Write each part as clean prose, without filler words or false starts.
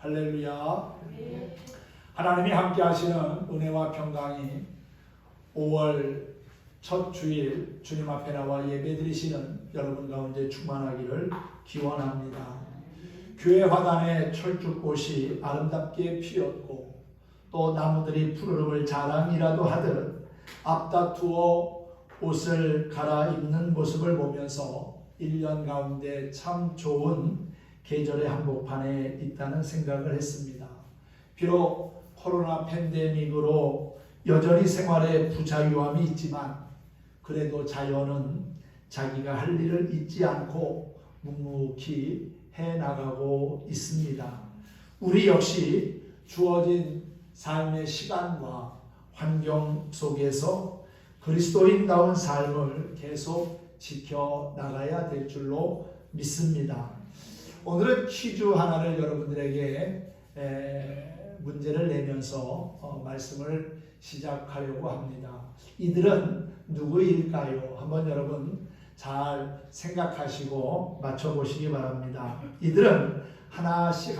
할렐루야. 하나님이 함께 하시는 은혜와 평강이 5월 첫 주일 주님 앞에 나와 예배 드리시는 여러분 가운데 충만하기를 기원합니다. 교회 화단에 철쭉꽃이 아름답게 피었고 또 나무들이 푸르름을 자랑이라도 하듯 앞다투어 옷을 갈아입는 모습을 보면서 1년 가운데 참 좋은 계절의 한복판에 있다는 생각을 했습니다. 비록 코로나 팬데믹으로 여전히 생활에 부자유함이 있지만 그래도 자연은 자기가 할 일을 잊지 않고 묵묵히 해나가고 있습니다. 우리 역시 주어진 삶의 시간과 환경 속에서 그리스도인다운 삶을 계속 지켜나가야 될 줄로 믿습니다. 오늘은 퀴즈 하나를 여러분들에게 문제를 내면서 말씀을 시작하려고 합니다. 이들은 누구일까요? 한번 여러분 잘 생각하시고 맞춰보시기 바랍니다. 이들은 하나씩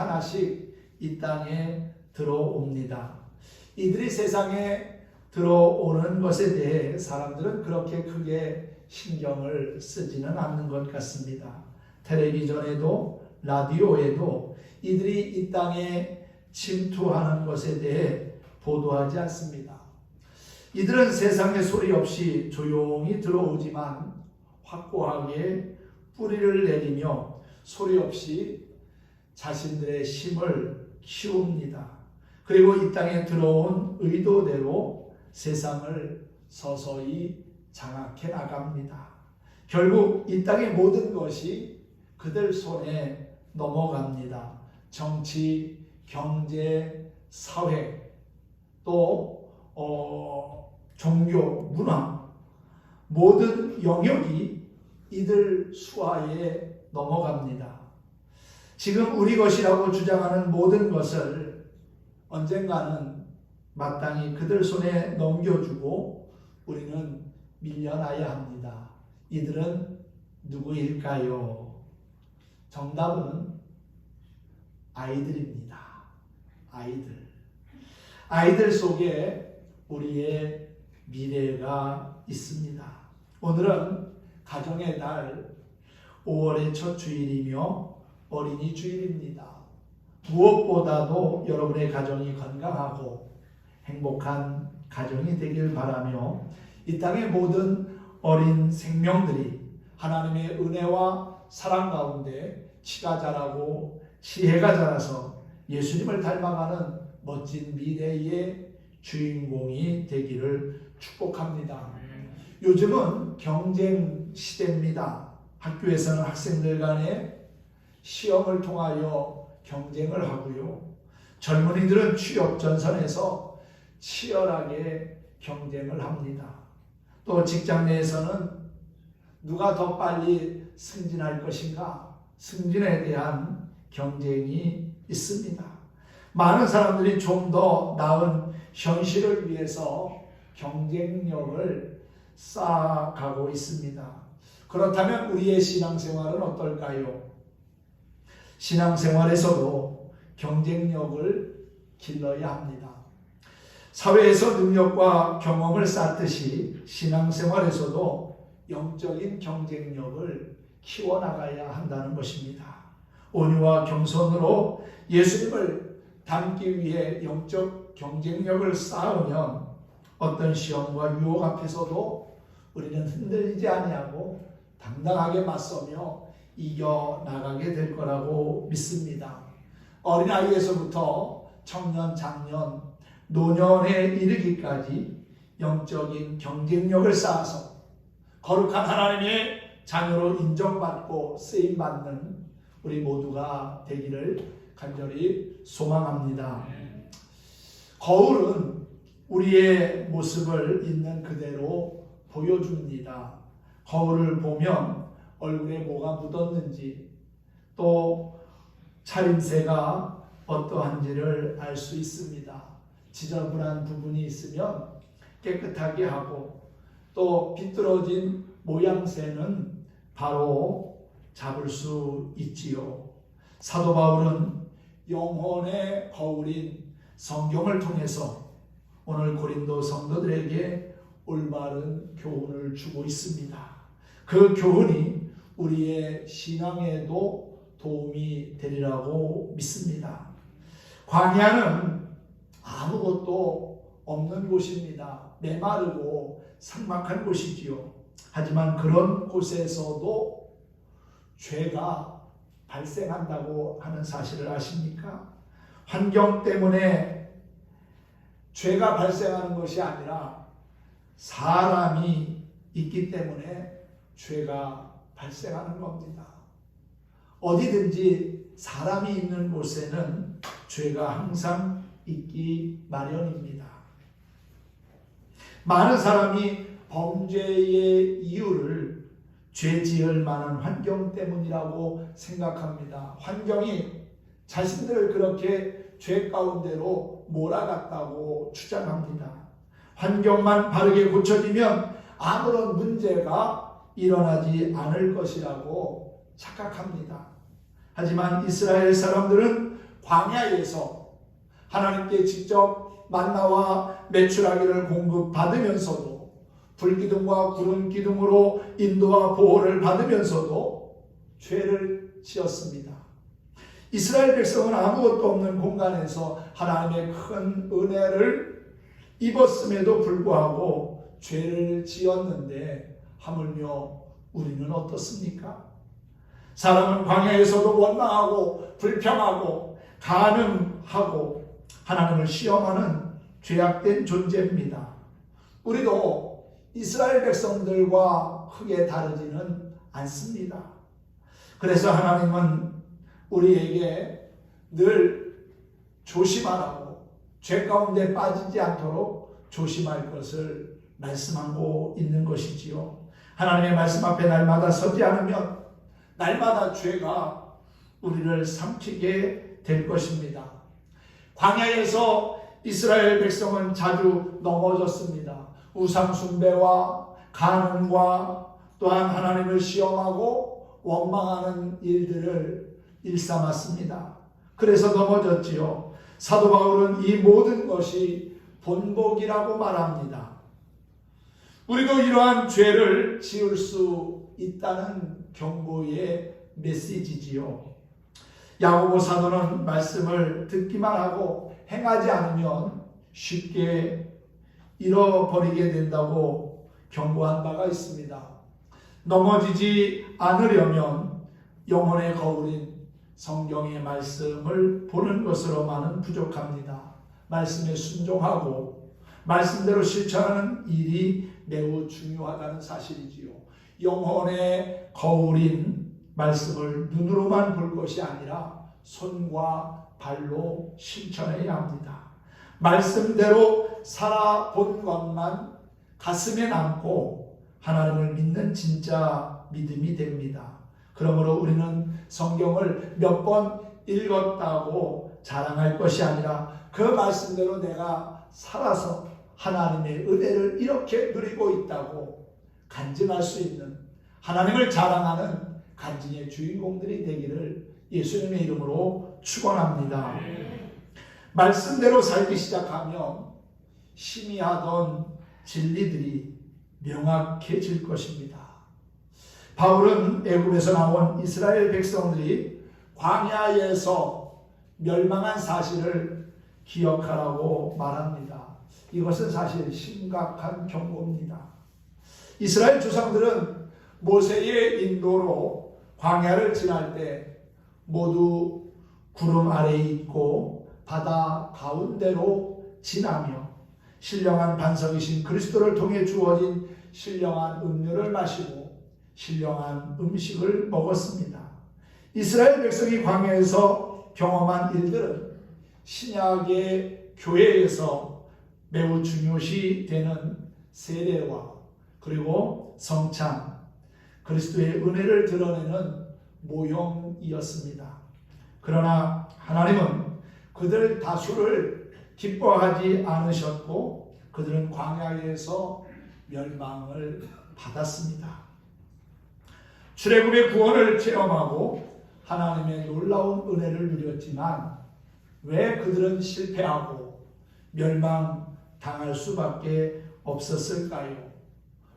이 땅에 들어옵니다. 이들이 세상에 들어오는 것에 대해 사람들은 그렇게 크게 신경을 쓰지는 않는 것 같습니다. 텔레비전에도 라디오에도 이들이 이 땅에 침투하는 것에 대해 보도하지 않습니다. 이들은 세상에 소리 없이 조용히 들어오지만 확고하게 뿌리를 내리며 소리 없이 자신들의 힘을 키웁니다. 그리고 이 땅에 들어온 의도대로 세상을 서서히 장악해 나갑니다. 결국 이 땅의 모든 것이 그들 손에 넘어갑니다. 정치, 경제, 사회, 또 종교, 문화 모든 영역이 이들 수하에 넘어갑니다. 지금 우리 것이라고 주장하는 모든 것을 언젠가는 마땅히 그들 손에 넘겨주고 우리는 밀려나야 합니다. 이들은 누구일까요? 정답은 아이들입니다. 아이들 속에 우리의 미래가 있습니다. 오늘은 가정의 달 5월의 첫 주일이며 어린이 주일입니다. 무엇보다도 여러분의 가정이 건강하고 행복한 가정이 되길 바라며 이 땅의 모든 어린 생명들이 하나님의 은혜와 사랑 가운데 치가 자라고 지혜가 자라서 예수님을 닮아가는 멋진 미래의 주인공이 되기를 축복합니다. 요즘은 경쟁 시대입니다. 학교에서는 학생들 간에 시험을 통하여 경쟁을 하고요. 젊은이들은 취업 전선에서 치열하게 경쟁을 합니다. 또 직장 내에서는 누가 더 빨리 승진할 것인가? 승진에 대한 경쟁이 있습니다. 많은 사람들이 좀 더 나은 현실을 위해서 경쟁력을 쌓아가고 있습니다. 그렇다면 우리의 신앙생활은 어떨까요? 신앙생활에서도 경쟁력을 길러야 합니다. 사회에서 능력과 경험을 쌓듯이 신앙생활에서도 영적인 경쟁력을 키워나가야 한다는 것입니다. 온유와 겸손으로 예수님을 닮기 위해 영적 경쟁력을 쌓으면 어떤 시험과 유혹 앞에서도 우리는 흔들리지 아니하고 당당하게 맞서며 이겨나가게 될 거라고 믿습니다. 어린아이에서부터 청년, 장년, 노년에 이르기까지 영적인 경쟁력을 쌓아서 거룩한 하나님의 자녀로 인정받고 쓰임받는 우리 모두가 되기를 간절히 소망합니다. 거울은 우리의 모습을 있는 그대로 보여줍니다. 거울을 보면 얼굴에 뭐가 묻었는지 또 차림새가 어떠한지를 알 수 있습니다. 지저분한 부분이 있으면 깨끗하게 하고 또 비뚤어진 모양새는 바로 잡을 수 있지요. 사도 바울은 영혼의 거울인 성경을 통해서 오늘 고린도 성도들에게 올바른 교훈을 주고 있습니다. 그 교훈이 우리의 신앙에도 도움이 되리라고 믿습니다. 광야는 아무것도 없는 곳입니다. 메마르고 삭막한 곳이지요. 하지만 그런 곳에서도 죄가 발생한다고 하는 사실을 아십니까? 환경 때문에 죄가 발생하는 것이 아니라 사람이 있기 때문에 죄가 발생하는 겁니다. 어디든지 사람이 있는 곳에는 죄가 항상 있기 마련입니다. 많은 사람이 범죄의 이유를 죄 지을 만한 환경 때문이라고 생각합니다. 환경이 자신들을 그렇게 죄 가운데로 몰아갔다고 주장합니다. 환경만 바르게 고쳐지면 아무런 문제가 일어나지 않을 것이라고 착각합니다. 하지만 이스라엘 사람들은 광야에서 하나님께 직접 만나와 메추라기를 공급받으면서도 불기둥과 구름 기둥으로 인도와 보호를 받으면서도 죄를 지었습니다. 이스라엘 백성은 아무것도 없는 공간에서 하나님의 큰 은혜를 입었음에도 불구하고 죄를 지었는데 하물며 우리는 어떻습니까? 사람은 광야에서도 원망하고 불평하고 간음하고 하나님을 시험하는 죄악된 존재입니다. 우리도 이스라엘 백성들과 크게 다르지는 않습니다. 그래서 하나님은 우리에게 늘 조심하라고, 죄 가운데 빠지지 않도록 조심할 것을 말씀하고 있는 것이지요. 하나님의 말씀 앞에 날마다 서지 않으면 날마다 죄가 우리를 삼키게 될 것입니다. 광야에서 이스라엘 백성은 자주 넘어졌습니다. 우상 숭배와 간음과 또한 하나님을 시험하고 원망하는 일들을 일삼았습니다. 그래서 넘어졌지요. 사도 바울은 이 모든 것이 본복이라고 말합니다. 우리도 이러한 죄를 지을 수 있다는 경고의 메시지지요. 야고보 사도는 말씀을 듣기만 하고 행하지 않으면 쉽게 잃어버리게 된다고 경고한 바가 있습니다. 넘어지지 않으려면 영혼의 거울인 성경의 말씀을 보는 것으로만은 부족합니다. 말씀에 순종하고 말씀대로 실천하는 일이 매우 중요하다는 사실이지요. 영혼의 거울인 말씀을 눈으로만 볼 것이 아니라 손과 발로 실천해야 합니다. 말씀대로 살아본 것만 가슴에 남고 하나님을 믿는 진짜 믿음이 됩니다. 그러므로 우리는 성경을 몇 번 읽었다고 자랑할 것이 아니라 그 말씀대로 내가 살아서 하나님의 은혜를 이렇게 누리고 있다고 간증할 수 있는, 하나님을 자랑하는 간증의 주인공들이 되기를 예수님의 이름으로 축원합니다. 말씀대로 살기 시작하면 희미하던 진리들이 명확해질 것입니다. 바울은 애굽에서 나온 이스라엘 백성들이 광야에서 멸망한 사실을 기억하라고 말합니다. 이것은 사실 심각한 경고입니다. 이스라엘 조상들은 모세의 인도로 광야를 지날 때 모두 구름 아래에 있고 바다 가운데로 지나며 신령한 반석이신 그리스도를 통해 주어진 신령한 음료를 마시고 신령한 음식을 먹었습니다. 이스라엘 백성이 광야에서 경험한 일들은 신약의 교회에서 매우 중요시 되는 세례와 그리고 성찬, 그리스도의 은혜를 드러내는 모형이었습니다. 그러나 하나님은 그들 다수를 기뻐하지 않으셨고 그들은 광야에서 멸망을 받았습니다. 출애굽의 구원을 체험하고 하나님의 놀라운 은혜를 누렸지만 왜 그들은 실패하고 멸망당할 수밖에 없었을까요?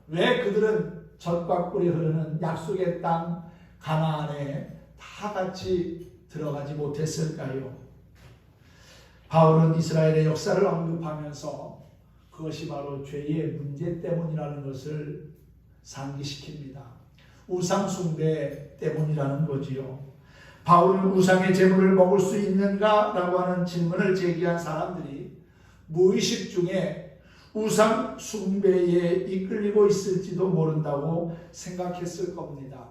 왜 그들은 젖과 꿀이 흐르는 약속의 땅 가나안에 다 같이 들어가지 못했을까요? 바울은 이스라엘의 역사를 언급하면서 그것이 바로 죄의 문제 때문이라는 것을 상기시킵니다. 우상 숭배 때문이라는 거지요. 바울은 우상의 제물을 먹을 수 있는가라고 하는 질문을 제기한 사람들이 무의식 중에 우상 숭배에 이끌리고 있을지도 모른다고 생각했을 겁니다.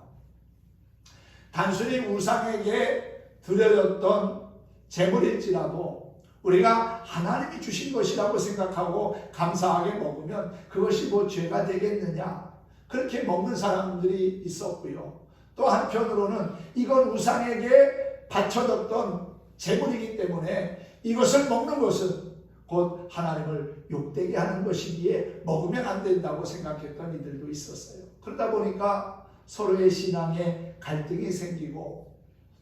단순히 우상에게 드려졌던 제물일지라도 우리가 하나님이 주신 것이라고 생각하고 감사하게 먹으면 그것이 뭐 죄가 되겠느냐, 그렇게 먹는 사람들이 있었고요. 또 한편으로는 이건 우상에게 바쳐졌던 제물이기 때문에 이것을 먹는 것은 곧 하나님을 욕되게 하는 것이기에 먹으면 안 된다고 생각했던 이들도 있었어요. 그러다 보니까 서로의 신앙에 갈등이 생기고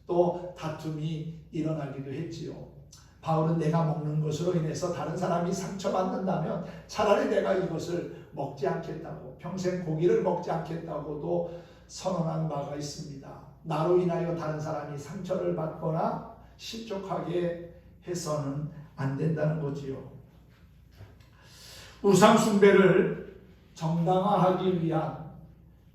또 다툼이 일어나기도 했지요. 바울은 내가 먹는 것으로 인해서 다른 사람이 상처받는다면 차라리 내가 이것을 먹지 않겠다고, 평생 고기를 먹지 않겠다고도 선언한 바가 있습니다. 나로 인하여 다른 사람이 상처를 받거나 실족하게 해서는 안 된다는 거지요. 우상 숭배를 정당화하기 위한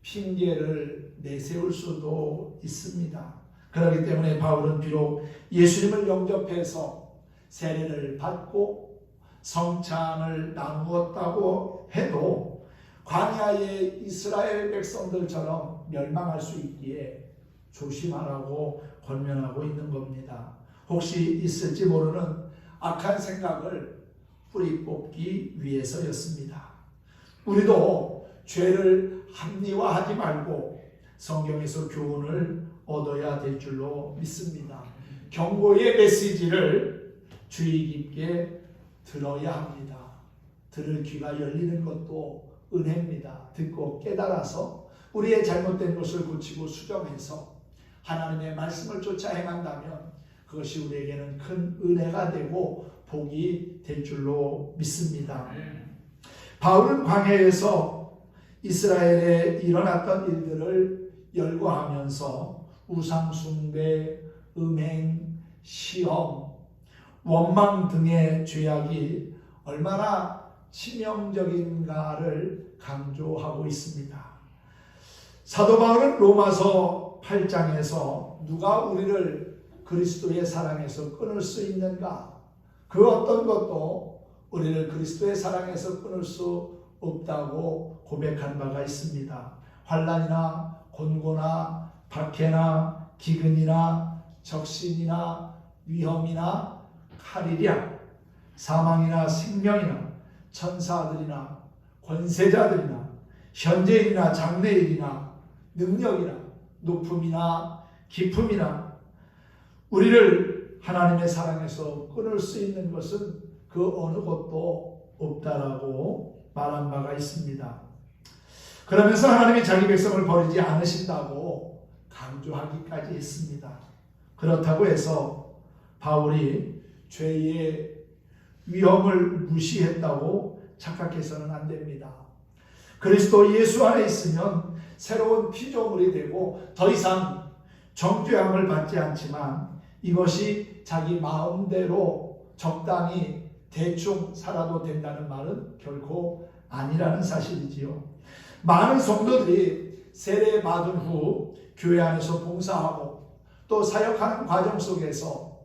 핑계를 내세울 수도 있습니다. 그렇기 때문에 바울은 비록 예수님을 영접해서 세례를 받고 성찬을 나누었다고 해도 광야의 이스라엘 백성들처럼 멸망할 수 있기에 조심하라고 권면하고 있는 겁니다. 혹시 있을지 모르는 악한 생각을 뿌리 뽑기 위해서였습니다. 우리도 죄를 합리화하지 말고 성경에서 교훈을 얻어야 될 줄로 믿습니다. 경고의 메시지를 주의 깊게 들어야 합니다. 들을 귀가 열리는 것도 은혜입니다. 듣고 깨달아서 우리의 잘못된 것을 고치고 수정해서 하나님의 말씀을 쫓아 행한다면 그것이 우리에게는 큰 은혜가 되고 복이 될 줄로 믿습니다. 바울은 광야에서 이스라엘에 일어났던 일들을 열거하면서 우상 숭배, 음행, 시험, 원망 등의 죄악이 얼마나 치명적인가를 강조하고 있습니다. 사도 바울은 로마서 8장에서 누가 우리를 그리스도의 사랑에서 끊을 수 있는가? 그 어떤 것도 우리를 그리스도의 사랑에서 끊을 수 없다고 고백한 바가 있습니다. 환난이나 곤고나 박해나 기근이나 적신이나 위험이나 칼이랴 사망이나 생명이나 천사들이나 권세자들이나 현재일이나 장래일이나 능력이나 높음이나 깊음이나 우리를 하나님의 사랑에서 끊을 수 있는 것은 그 어느 것도 없다라고 말한 바가 있습니다. 그러면서 하나님이 자기 백성을 버리지 않으신다고 강조하기까지 했습니다. 그렇다고 해서 바울이 죄의 위험을 무시했다고 착각해서는 안 됩니다. 그리스도 예수 안에 있으면 새로운 피조물이 되고 더 이상 정죄함을 받지 않지만 이것이 자기 마음대로 적당히 대충 살아도 된다는 말은 결코 아니라는 사실이지요. 많은 성도들이 세례 받은 후 교회 안에서 봉사하고 또 사역하는 과정 속에서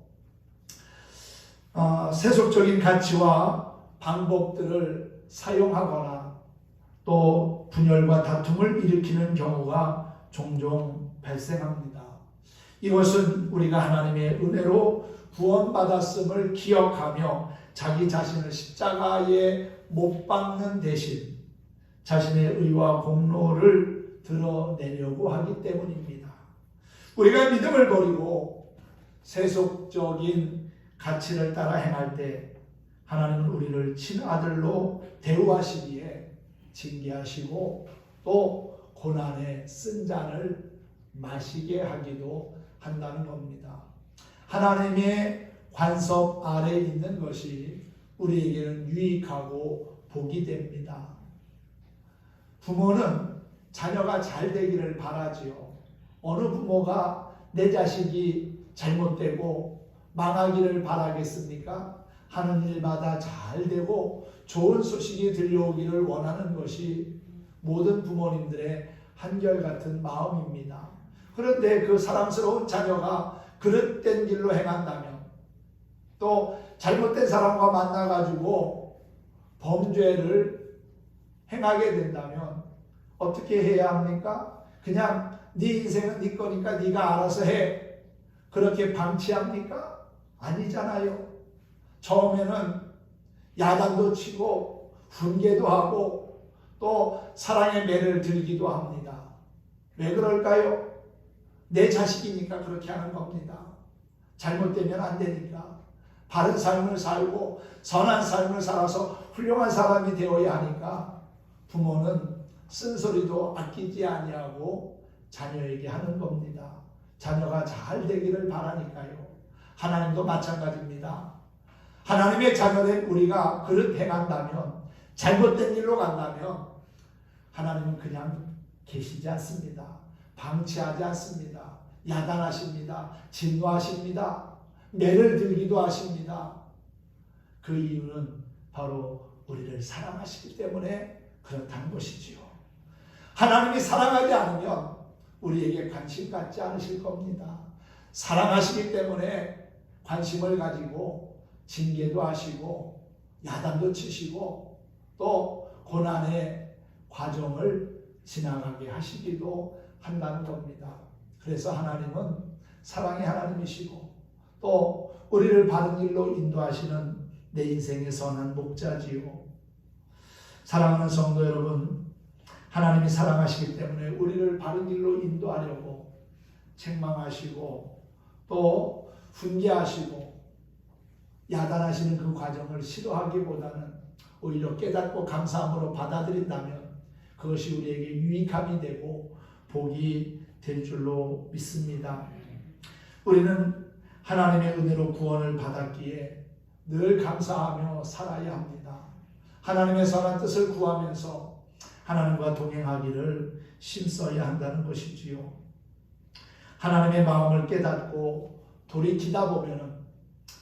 세속적인 가치와 방법들을 사용하거나 또 분열과 다툼을 일으키는 경우가 종종 발생합니다. 이것은 우리가 하나님의 은혜로 구원받았음을 기억하며 자기 자신을 십자가에 못 박는 대신 자신의 의와 공로를 드러내려고 하기 때문입니다. 우리가 믿음을 버리고 세속적인 가치를 따라 행할 때 하나님은 우리를 친아들로 대우하시기에 징계하시고 또 고난의 쓴 잔을 마시게 하기도 한다는 겁니다. 하나님의 관섭 아래에 있는 것이 우리에게는 유익하고 복이 됩니다. 부모는 자녀가 잘 되기를 바라지요. 어느 부모가 내 자식이 잘못되고 망하기를 바라겠습니까? 하는 일마다 잘 되고 좋은 소식이 들려오기를 원하는 것이 모든 부모님들의 한결같은 마음입니다. 그런데 그 사랑스러운 자녀가 그릇된 길로 행한다면, 또 잘못된 사람과 만나가지고 범죄를 행하게 된다면 어떻게 해야 합니까? 그냥 네 인생은 네 거니까 네가 알아서 해, 그렇게 방치합니까? 아니잖아요. 처음에는 야단도 치고 훈계도 하고 또 사랑의 매를 들기도 합니다. 왜 그럴까요? 내 자식이니까 그렇게 하는 겁니다. 잘못되면 안 되니까. 바른 삶을 살고 선한 삶을 살아서 훌륭한 사람이 되어야 하니까 부모는 쓴소리도 아끼지 아니하고 자녀에게 하는 겁니다. 자녀가 잘 되기를 바라니까요. 하나님도 마찬가지입니다. 하나님의 자녀된 우리가 그릇 행한다면, 잘못된 일로 간다면 하나님은 그냥 계시지 않습니다. 방치하지 않습니다. 야단하십니다. 진노하십니다. 매를 들기도 하십니다. 그 이유는 바로 우리를 사랑하시기 때문에 그렇다는 것이지요. 하나님이 사랑하지 않으면 우리에게 관심 갖지 않으실 겁니다. 사랑하시기 때문에 관심을 가지고 징계도 하시고 야단도 치시고 또 고난의 과정을 지나가게 하시기도 한다는 겁니다. 그래서 하나님은 사랑의 하나님이시고 또 우리를 바른 길로 인도하시는 내 인생의 선한 목자지요. 사랑하는 성도 여러분, 하나님이 사랑하시기 때문에 우리를 바른 길로 인도하려고 책망하시고 또 훈계하시고 야단하시는 그 과정을 싫어하기보다는 오히려 깨닫고 감사함으로 받아들인다면 그것이 우리에게 유익함이 되고 복이 될 줄로 믿습니다. 우리는 하나님의 은혜로 구원을 받았기에 늘 감사하며 살아야 합니다. 하나님의 선한 뜻을 구하면서 하나님과 동행하기를 힘써야 한다는 것이지요. 하나님의 마음을 깨닫고 돌이키다 보면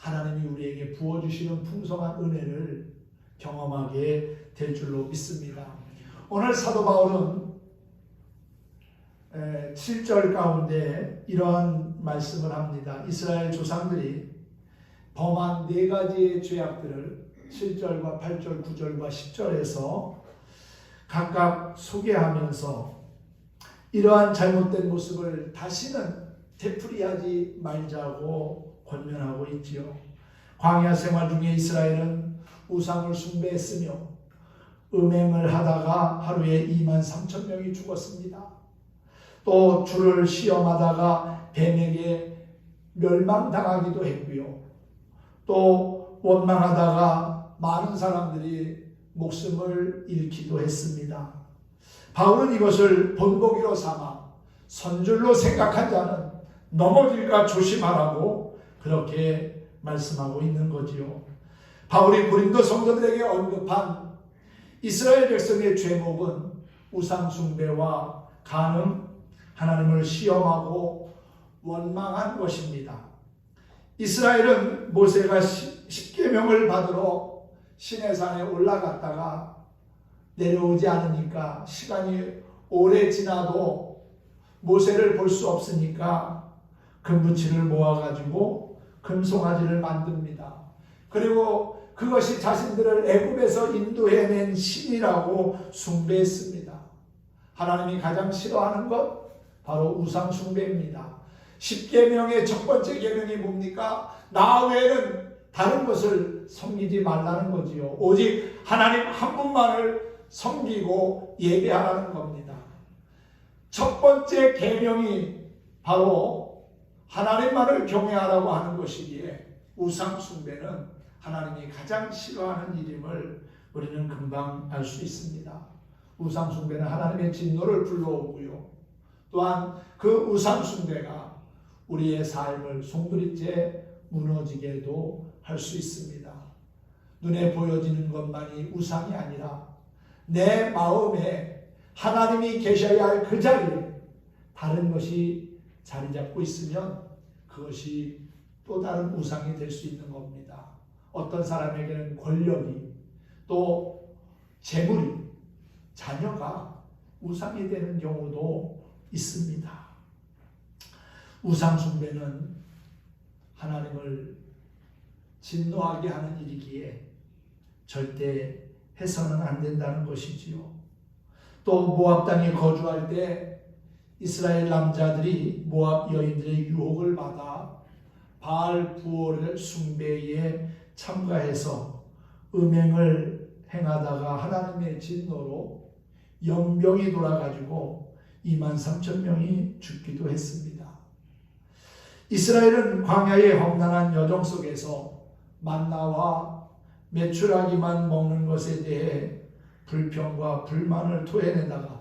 하나님이 우리에게 부어주시는 풍성한 은혜를 경험하게 될 줄로 믿습니다. 오늘 사도 바울은 7절 가운데 이러한 말씀을 합니다. 이스라엘 조상들이 범한 4가지의 죄악들을 7절과 8절, 9절과 10절에서 각각 소개하면서 이러한 잘못된 모습을 다시는 되풀이하지 말자고 권면하고 있지요. 광야 생활 중에 이스라엘은 우상을 숭배했으며 음행을 하다가 하루에 23,000명이 죽었습니다. 또 주를 시험하다가 뱀에게 멸망당하기도 했고요. 또 원망하다가 많은 사람들이 목숨을 잃기도 했습니다. 바울은 이것을 본보기로 삼아 선줄로 생각한 자는 넘어질까 조심하라고 그렇게 말씀하고 있는 거지요. 바울이 고린도 성도들에게 언급한 이스라엘 백성의 죄목은 우상 숭배와 간음, 하나님을 시험하고 원망한 것입니다. 이스라엘은 모세가 10계명을 받으러 시내산에 올라갔다가 내려오지 않으니까 시간이 오래 지나도 모세를 볼 수 없으니까 금붙이를 모아가지고 금송아지를 만듭니다. 그리고 그것이 자신들을 애굽에서 인도해낸 신이라고 숭배했습니다. 하나님이 가장 싫어하는 것 바로 우상 숭배입니다. 10계명의 첫 번째 계명이 뭡니까? 나 외에는 다른 것을 섬기지 말라는 거지요. 오직 하나님 한 분만을 섬기고 예배하라는 겁니다. 첫 번째 계명이 바로 하나님만을 경외하라고 하는 것이기에 우상 숭배는 하나님이 가장 싫어하는 일임을 우리는 금방 알 수 있습니다. 우상 숭배는 하나님의 진노를 불러오고요. 또한 그 우상 숭배가 우리의 삶을 송두리째 무너지게도 할 수 있습니다. 눈에 보여지는 것만이 우상이 아니라 내 마음에 하나님이 계셔야 할 그 자리에 다른 것이 자리 잡고 있으면 그것이 또 다른 우상이 될 수 있는 겁니다. 어떤 사람에게는 권력이, 또 재물이, 자녀가 우상이 되는 경우도 있습니다. 우상 숭배는 하나님을 진노하게 하는 일이기에 절대 해서는 안 된다는 것이지요. 또 모압 땅에 거주할 때 이스라엘 남자들이 모압 여인들의 유혹을 받아 바알 부올 숭배에 참가해서 음행을 행하다가 하나님의 진노로 연병이 돌아가지고 23,000명이 죽기도 했습니다. 이스라엘은 광야의 험난한 여정 속에서 만나와 메추라기만 먹는 것에 대해 불평과 불만을 토해내다가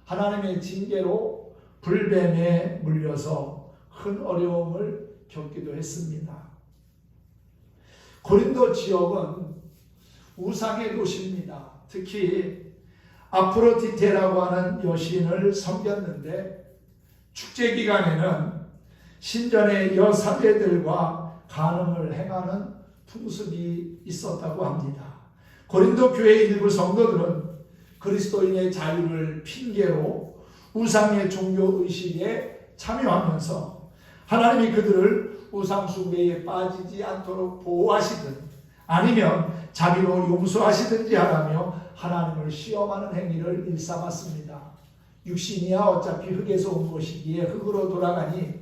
하나님의 징계로 불뱀에 물려서 큰 어려움을 겪기도 했습니다. 고린도 지역은 우상의 도시입니다. 특히 아프로디테라고 하는 여신을 섬겼는데 축제 기간에는 신전의 여사제들과 간음을 행하는 풍습이 있었다고 합니다. 고린도 교회의 일부 성도들은 그리스도인의 자유를 핑계로 우상의 종교 의식에 참여하면서 하나님이 그들을 우상 숭배에 빠지지 않도록 보호하시든 아니면 자비로 용서하시든지 하라며 하나님을 시험하는 행위를 일삼았습니다. 육신이야 어차피 흙에서 온 것이기에 흙으로 돌아가니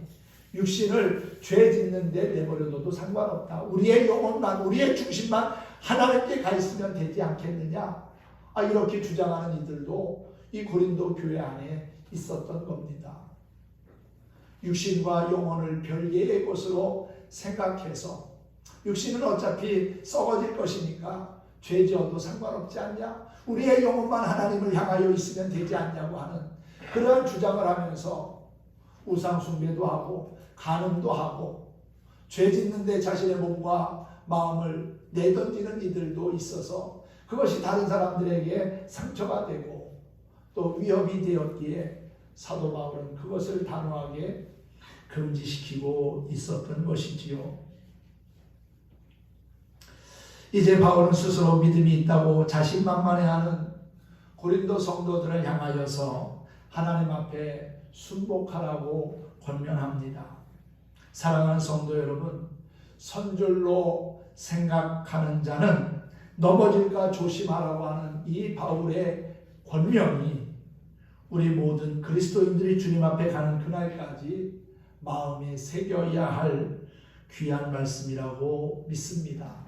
육신을 죄 짓는 데 내버려둬도 상관없다. 우리의 영혼만, 우리의 중심만 하나님께 가 있으면 되지 않겠느냐. 이렇게 주장하는 이들도 이 고린도 교회 안에 있었던 겁니다. 육신과 영혼을 별개의 것으로 생각해서 육신은 어차피 썩어질 것이니까 죄 지어도 상관없지 않냐? 우리의 영혼만 하나님을 향하여 있으면 되지 않냐고 하는 그러한 주장을 하면서 우상 숭배도 하고 간음도 하고 죄 짓는데 자신의 몸과 마음을 내던지는 이들도 있어서 그것이 다른 사람들에게 상처가 되고 또 위협이 되었기에 사도 바울은 그것을 단호하게 금지시키고 있었던 것이지요. 이제 바울은 스스로 믿음이 있다고 자신만만해하는 고린도 성도들을 향하여서 하나님 앞에 순복하라고 권면합니다. 사랑하는 성도 여러분, 선줄로 생각하는 자는 넘어질까 조심하라고 하는 이 바울의 권면이 우리 모든 그리스도인들이 주님 앞에 가는 그날까지 마음에 새겨야 할 귀한 말씀이라고 믿습니다.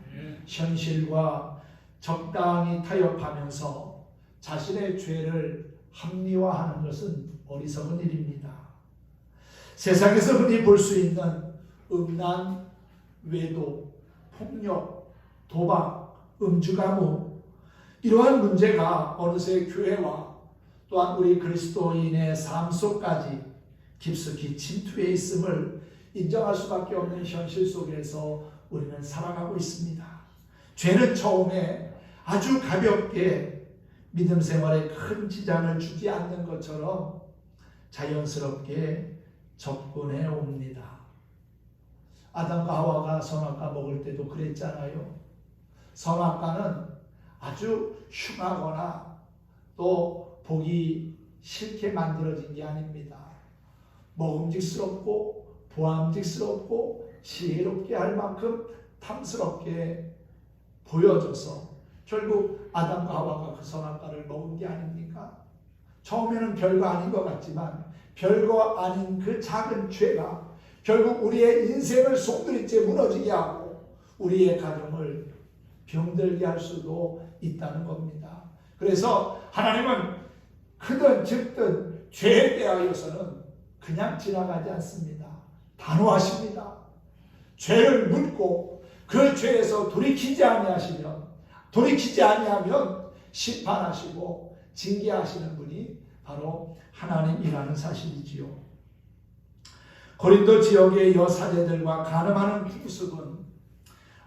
현실과 적당히 타협하면서 자신의 죄를 합리화하는 것은 어리석은 일입니다. 세상에서 흔히 볼 수 있는 음란, 외도, 폭력, 도박, 음주가무 이러한 문제가 어느새 교회와 또한 우리 그리스도인의 삶 속까지 깊숙이 침투해 있음을 인정할 수밖에 없는 현실 속에서 우리는 살아가고 있습니다. 죄는 처음에 아주 가볍게 믿음 생활에 큰 지장을 주지 않는 것처럼 자연스럽게 접근해 옵니다. 아담과 하와가 선악과 먹을 때도 그랬잖아요. 선악과는 아주 흉하거나 또 보기 싫게 만들어진 게 아닙니다. 먹음직스럽고 보암직스럽고 지혜롭게 할 만큼 탐스럽게 보여져서 결국 아담과 하와가 그 선악과를 먹은 게 아닙니까? 처음에는 별거 아닌 것 같지만 별거 아닌 그 작은 죄가 결국 우리의 인생을 송두리째 무너지게 하고 우리의 가정을 병들게 할 수도 있다는 겁니다. 그래서 하나님은 크든 적든 죄에 대하여서는 그냥 지나가지 않습니다. 단호하십니다. 죄를 묻고 그 죄에서 돌이키지 아니하면 심판하시고 징계하시는 분이 바로 하나님이라는 사실이지요. 고린도 지역의 여사제들과 간음하는 풍습은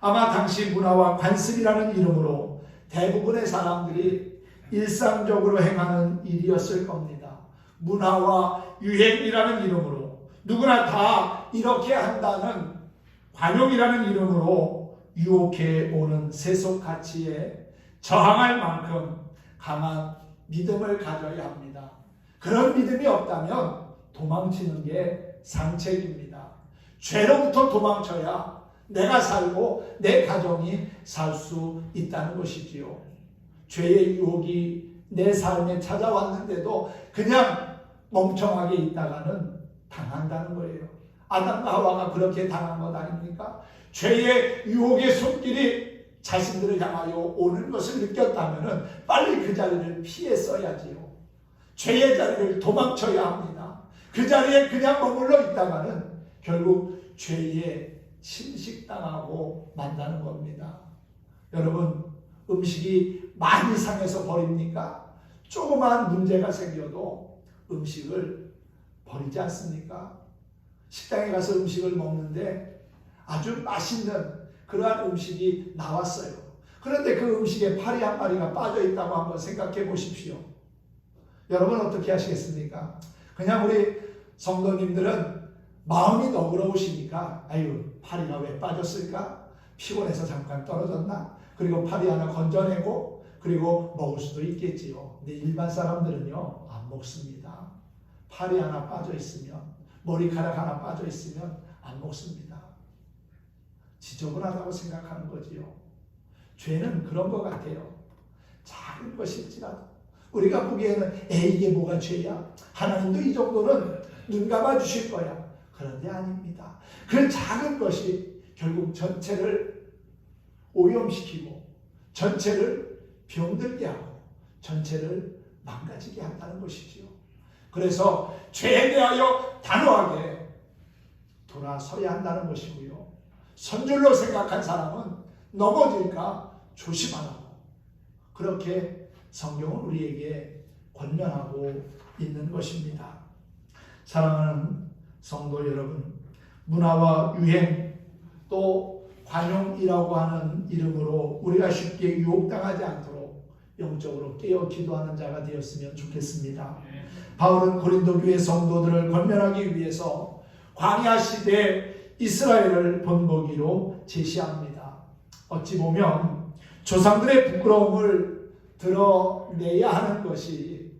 아마 당시 문화와 관습이라는 이름으로 대부분의 사람들이 일상적으로 행하는 일이었을 겁니다. 문화와 유행이라는 이름으로 누구나 다 이렇게 한다는 관용이라는 이름으로 유혹해 오는 세속 가치에 저항할 만큼 강한 믿음을 가져야 합니다. 그런 믿음이 없다면 도망치는 게 상책입니다. 죄로부터 도망쳐야 내가 살고 내 가정이 살 수 있다는 것이지요. 죄의 유혹이 내 삶에 찾아왔는데도 그냥 멍청하게 있다가는 당한다는 거예요. 아담과 하와가 그렇게 당한 것 아닙니까? 죄의 유혹의 손길이 자신들을 향하여 오는 것을 느꼈다면 빨리 그 자리를 피했어야지요. 죄의 자리를 도망쳐야 합니다. 그 자리에 그냥 머물러 있다가는 결국 죄에 침식당하고 만다는 겁니다. 여러분, 음식이 많이 상해서 버립니까? 조그만 문제가 생겨도 음식을 버리지 않습니까? 식당에 가서 음식을 먹는데 아주 맛있는 그러한 음식이 나왔어요. 그런데 그 음식에 파리 한 마리가 빠져 있다고 한번 생각해 보십시오. 여러분 어떻게 하시겠습니까? 그냥 우리 성도님들은 마음이 너그러우시니까 아유 파리가 왜 빠졌을까? 피곤해서 잠깐 떨어졌나? 그리고 파리 하나 건져내고 그리고 먹을 수도 있겠지요. 근데 일반 사람들은요 안 먹습니다. 파리 하나 빠져 있으면 머리카락 하나 빠져 있으면 안 먹습니다. 지저분하다고 생각하는 거지요. 죄는 그런 것 같아요. 작은 것일지라도 우리가 보기에는 이게 뭐가 죄야? 하나님도 이 정도는 눈 감아 주실 거야. 그런데 아닙니다. 그 작은 것이 결국 전체를 오염시키고 전체를 병들게 하고 전체를 망가지게 한다는 것이지요. 그래서 죄에 대하여 단호하게 돌아서야 한다는 것이고요. 선줄로 생각한 사람은 넘어질까 조심하라고 그렇게 성경은 우리에게 권면하고 있는 것입니다. 사랑하는 성도 여러분, 문화와 유행 또 관용이라고 하는 이름으로 우리가 쉽게 유혹당하지 않도록 영적으로 깨어 기도하는 자가 되었으면 좋겠습니다. 바울은 고린도 교회 성도들을 권면하기 위해서 광야 시대 이스라엘을 본보기로 제시합니다. 어찌 보면 조상들의 부끄러움을 드러내야 하는 것이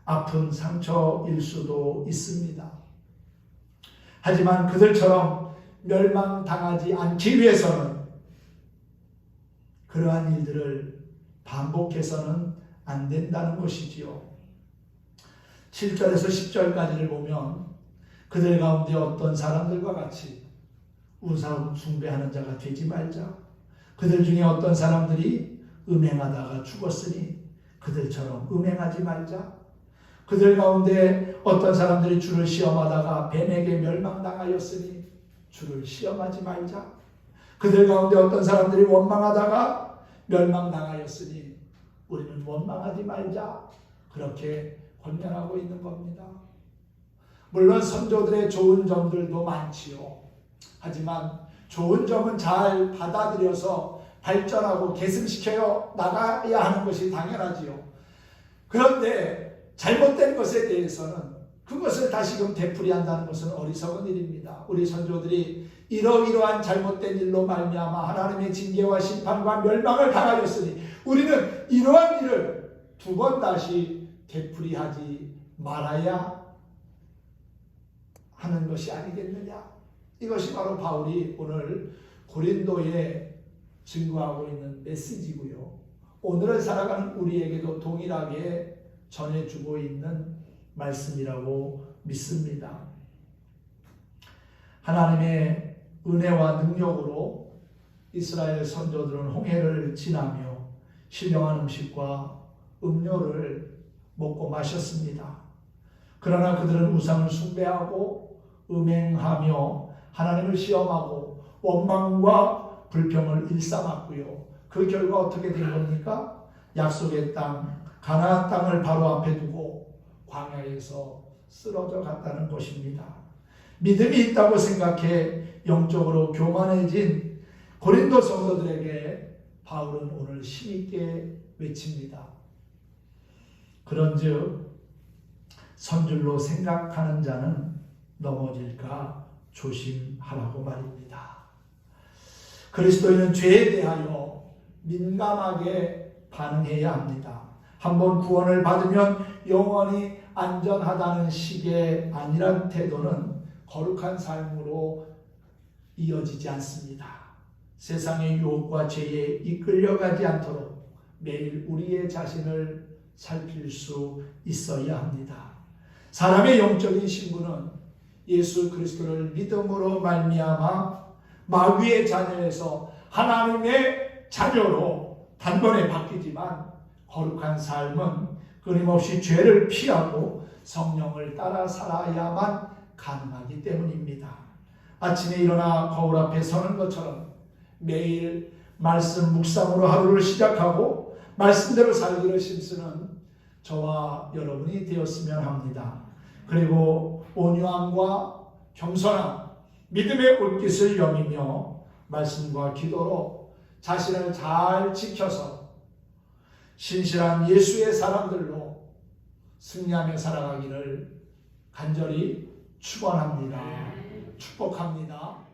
아픈 상처일 수도 있습니다. 하지만 그들처럼 멸망당하지 않기 위해서는 그러한 일들을 반복해서는 안 된다는 것이지요. 7절에서 10절까지를 보면 그들 가운데 어떤 사람들과 같이 우상 숭배하는 자가 되지 말자. 그들 중에 어떤 사람들이 음행하다가 죽었으니 그들처럼 음행하지 말자. 그들 가운데 어떤 사람들이 주를 시험하다가 뱀에게 멸망당하였으니 주를 시험하지 말자. 그들 가운데 어떤 사람들이 원망하다가 멸망당하였으니 우리는 원망하지 말자. 그렇게 권면하고 있는 겁니다. 물론 선조들의 좋은 점들도 많지요. 하지만 좋은 점은 잘 받아들여서 발전하고 계승시켜 나가야 하는 것이 당연하지요. 그런데 잘못된 것에 대해서는 그것을 다시금 되풀이한다는 것은 어리석은 일입니다. 우리 선조들이 이러이러한 잘못된 일로 말미암아 하나님의 징계와 심판과 멸망을 당하였으니 우리는 이러한 일을 두 번 다시 되풀이하지 말아야 하는 것이 아니겠느냐. 이것이 바로 바울이 오늘 고린도에 증거하고 있는 메시지고요. 오늘을 살아가는 우리에게도 동일하게 전해주고 있는 말씀이라고 믿습니다. 하나님의 은혜와 능력으로 이스라엘 선조들은 홍해를 지나며 신령한 음식과 음료를 먹고 마셨습니다. 그러나 그들은 우상을 숭배하고 음행하며 하나님을 시험하고 원망과 불평을 일삼았고요. 그 결과 어떻게 된 겁니까? 약속의 땅, 가나안 땅을 바로 앞에 두고 광야에서 쓰러져 갔다는 것입니다. 믿음이 있다고 생각해 영적으로 교만해진 고린도 성도들에게 바울은 오늘 힘있게 외칩니다. 그런즉 선줄로 생각하는 자는 넘어질까 조심하라고 말입니다. 그리스도인은 죄에 대하여 민감하게 반응해야 합니다. 한번 구원을 받으면 영원히 안전하다는 식의 아니란 태도는 거룩한 삶으로 이어지지 않습니다. 세상의 유혹과 죄에 이끌려가지 않도록 매일 우리의 자신을 살필 수 있어야 합니다. 사람의 영적인 신분은 예수 그리스도를 믿음으로 말미암아 마귀의 자녀에서 하나님의 자녀로 단번에 바뀌지만 거룩한 삶은 끊임없이 죄를 피하고 성령을 따라 살아야만 가능하기 때문입니다. 아침에 일어나 거울 앞에 서는 것처럼 매일 말씀 묵상으로 하루를 시작하고 말씀대로 살기를 힘쓰는 저와 여러분이 되었으면 합니다. 그리고 온유함과 겸손함, 믿음의 옷깃을 여미며 말씀과 기도로 자신을 잘 지켜서 신실한 예수의 사람들로 승리하며 살아가기를 간절히 축원합니다. 축복합니다.